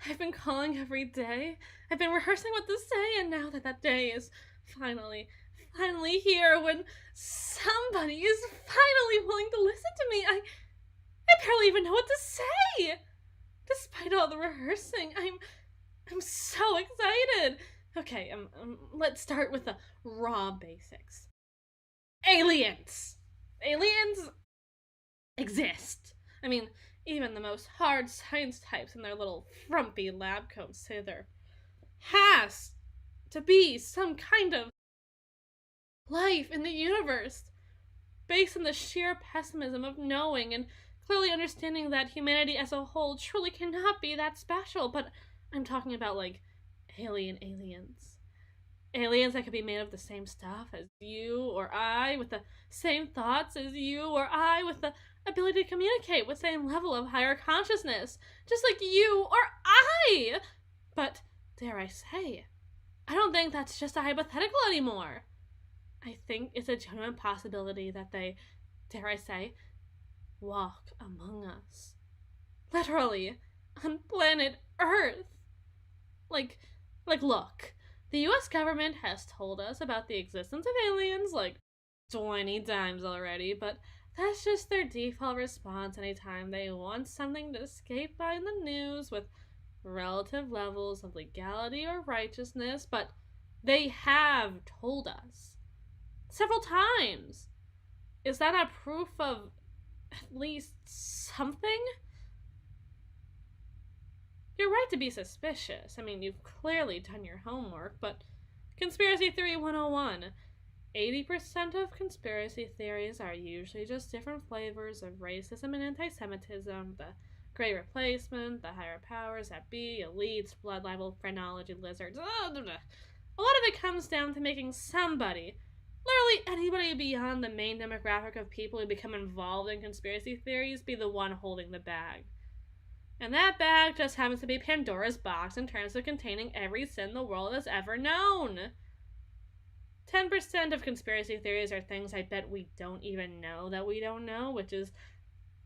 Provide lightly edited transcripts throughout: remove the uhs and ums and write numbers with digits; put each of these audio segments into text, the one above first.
I've been calling every day. I've been rehearsing what to say, and now that day is finally here, when somebody is finally willing to listen to me, I barely even know what to say. Despite all the rehearsing, I'm so excited. Okay, let's start with the raw basics. Aliens exist. I mean, even the most hard science types in their little frumpy lab coats say there has to be some kind of life in the universe, based on the sheer pessimism of knowing and clearly understanding that humanity as a whole truly cannot be that special. But I'm talking about, like, aliens. Aliens that could be made of the same stuff as you or I, with the same thoughts as you or I, with the ability to communicate with the same level of higher consciousness, just like you or I. But, dare I say, I don't think that's just a hypothetical anymore. I think it's a genuine possibility that they, dare I say, walk among us. Literally, on planet Earth. Like, look, the US government has told us about the existence of aliens like 20 times already, but that's just their default response anytime they want something to escape by in the news with relative levels of legality or righteousness. But they have told us several times. Is that not proof of at least something? You're right to be suspicious. I mean, you've clearly done your homework, but Conspiracy Theory 101. 80% of conspiracy theories are usually just different flavors of racism and anti-Semitism, the Great Replacement, the higher powers that be, elites, blood libel, phrenology, lizards. A lot of it comes down to making somebody, literally anybody beyond the main demographic of people who become involved in conspiracy theories, be the one holding the bag. And that bag just happens to be Pandora's box in terms of containing every sin the world has ever known. 10% of conspiracy theories are things I bet we don't even know that we don't know, which is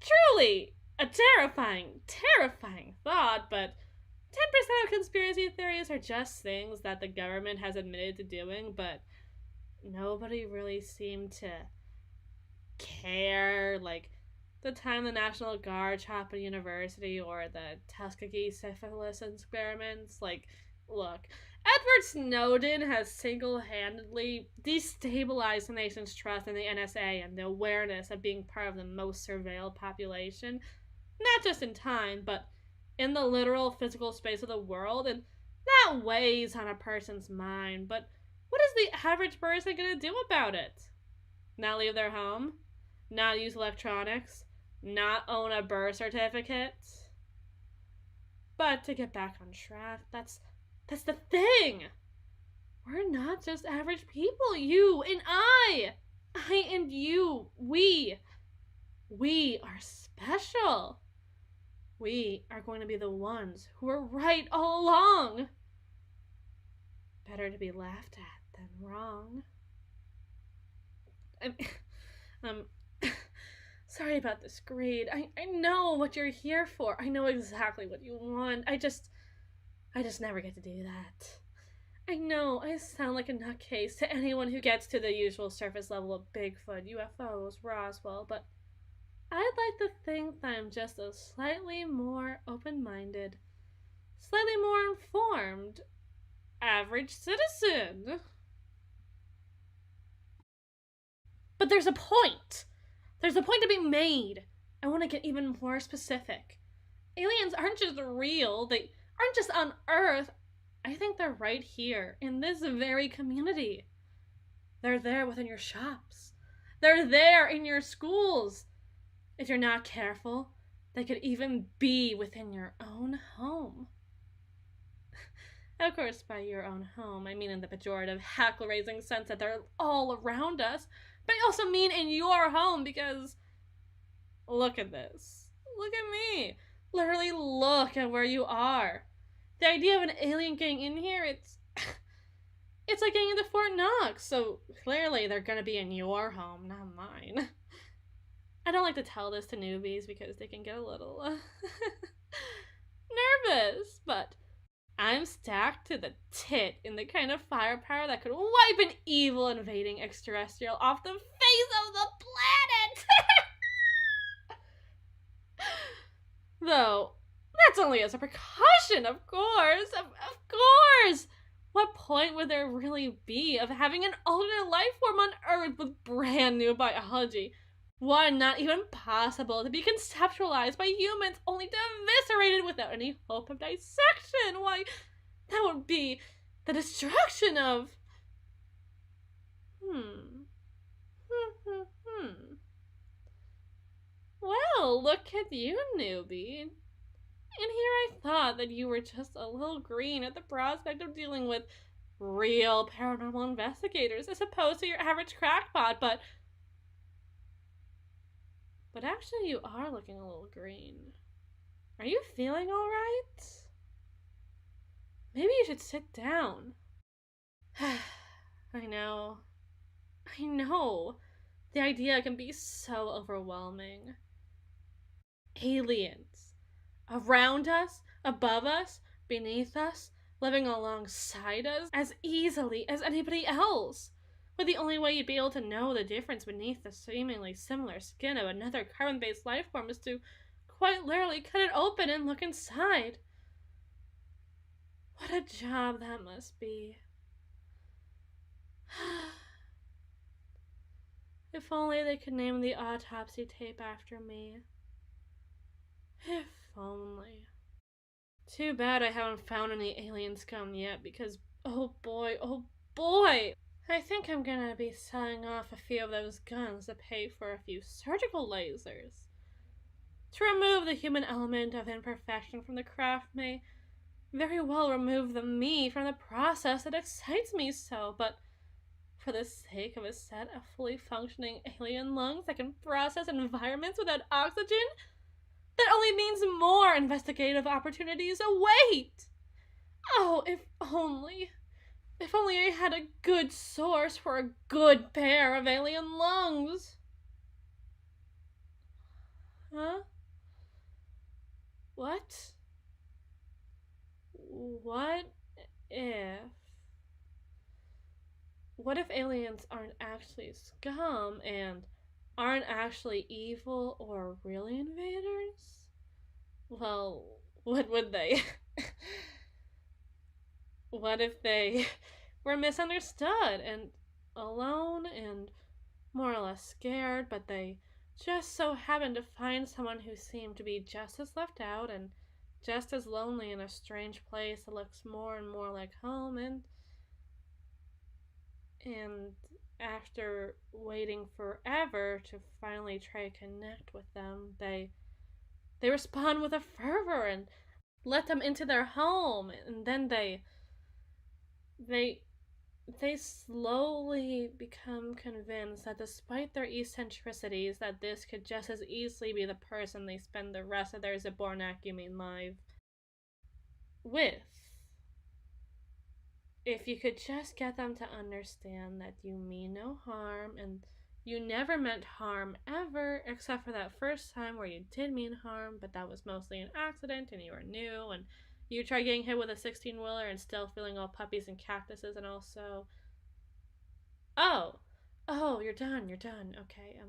truly a terrifying thought. But 10% of conspiracy theories are just things that the government has admitted to doing, but nobody really seemed to care. Like the time the National Guard chopped a university, or the Tuskegee syphilis experiments. Like, look, Edward Snowden has single-handedly destabilized the nation's trust in the NSA and the awareness of being part of the most surveilled population, not just in time, but in the literal physical space of the world, and that weighs on a person's mind. But what is the average person going to do about it? Not leave their home? Not use electronics? Not own a birth certificate? But to get back on track, that's the thing. We're not just average people. You and I and you. We are special. We are going to be the ones who are right all along. Better to be laughed at than wrong. Sorry about the screed. I know what you're here for. I know exactly what you want. I just never get to do that. I know I sound like a nutcase to anyone who gets to the usual surface level of Bigfoot, UFOs, Roswell, but I'd like to think that I'm just a slightly more open-minded, slightly more informed, average citizen. But there's a point. There's a point to be made. I want to get even more specific. Aliens aren't just real. They aren't just on Earth. I think they're right here, in this very community. They're there within your shops. They're there in your schools. If you're not careful, they could even be within your own home. Of course, by your own home, I mean in the pejorative, hackle-raising sense that they're all around us, but I also mean in your home, because look at this. Look at me. Literally look at where you are. The idea of an alien getting in here, it's like getting into Fort Knox, so clearly they're gonna be in your home, not mine. I don't like to tell this to newbies because they can get a little nervous, but I'm stacked to the tit in the kind of firepower that could wipe an evil invading extraterrestrial off the face of the planet! Though, that's only as a precaution, of course. Of course! What point would there really be of having an alternate life form on Earth with brand new biology? One not even possible to be conceptualized by humans, only to eviscerate it without any hope of dissection. Why, that would be the destruction of... Well, look at you, newbie. And here I thought that you were just a little green at the prospect of dealing with real paranormal investigators as opposed to your average crackpot, but actually you are looking a little green. Are you feeling alright? Maybe you should sit down. I know. The idea can be so overwhelming. Aliens. Around us, above us, beneath us, living alongside us as easily as anybody else. But the only way you'd be able to know the difference beneath the seemingly similar skin of another carbon-based life form is to quite literally cut it open and look inside. What a job that must be. If only they could name the autopsy tape after me. If only. Too bad I haven't found any alien scum yet, because oh boy, I think I'm gonna be selling off a few of those guns to pay for a few surgical lasers. To remove the human element of imperfection from the craft may very well remove the me from the process that excites me so, but for the sake of a set of fully functioning alien lungs that can process environments without oxygen, that only means more investigative opportunities await. Oh, if only I had a good source for a good pair of alien lungs. Huh? What? What if aliens aren't actually scum and aren't actually evil or really invaders? Well, what would they? What if they were misunderstood and alone and more or less scared, but they just so happened to find someone who seemed to be just as left out and just as lonely in a strange place that looks more and more like home, and after waiting forever to finally try to connect with them, they respond with a fervor and let them into their home, and then they slowly become convinced that despite their eccentricities, that this could just as easily be the person they spend the rest of their Zabornak-Humane life with. If you could just get them to understand that you mean no harm, and you never meant harm ever, except for that first time where you did mean harm, but that was mostly an accident and you were new, and you tried getting hit with a 16-wheeler and still feeling all puppies and cactuses, and also... Oh, you're done, okay,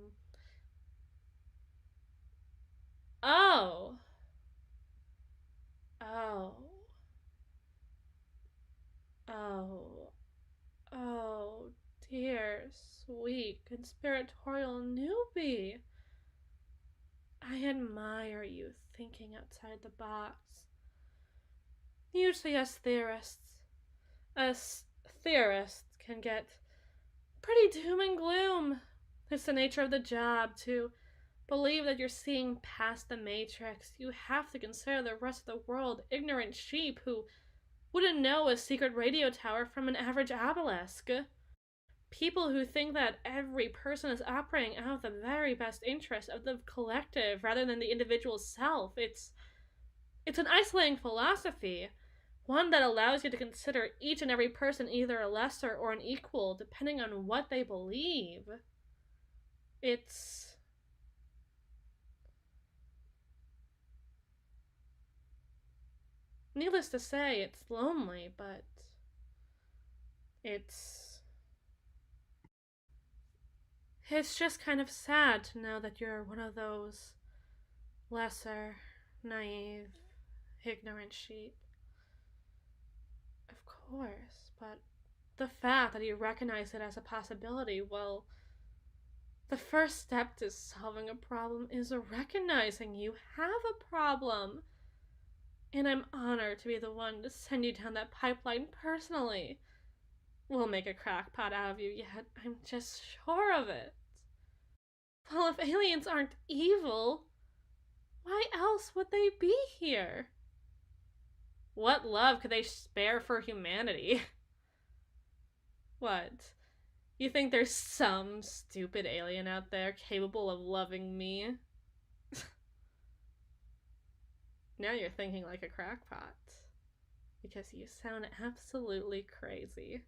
Oh, oh, oh, oh, dear, sweet, conspiratorial newbie. I admire you thinking outside the box. Usually us theorists can get pretty doom and gloom. It's the nature of the job to believe that you're seeing past the matrix. You have to consider the rest of the world ignorant sheep who wouldn't know a secret radio tower from an average obelisk. People who think that every person is operating out of the very best interest of the collective rather than the individual self. It's an isolating philosophy, one that allows you to consider each and every person either a lesser or an equal, depending on what they believe. It's... Needless to say, it's lonely, but it's it's just kind of sad to know that you're one of those lesser, naive, ignorant sheep. Of course, but the fact that you recognize it as a possibility, well, the first step to solving a problem is recognizing you have a problem. And I'm honored to be the one to send you down that pipeline personally. We'll make a crackpot out of you yet, I'm just sure of it. Well, if aliens aren't evil, why else would they be here? What love could they spare for humanity? What? You think there's some stupid alien out there capable of loving me? Now you're thinking like a crackpot. Because you sound absolutely crazy.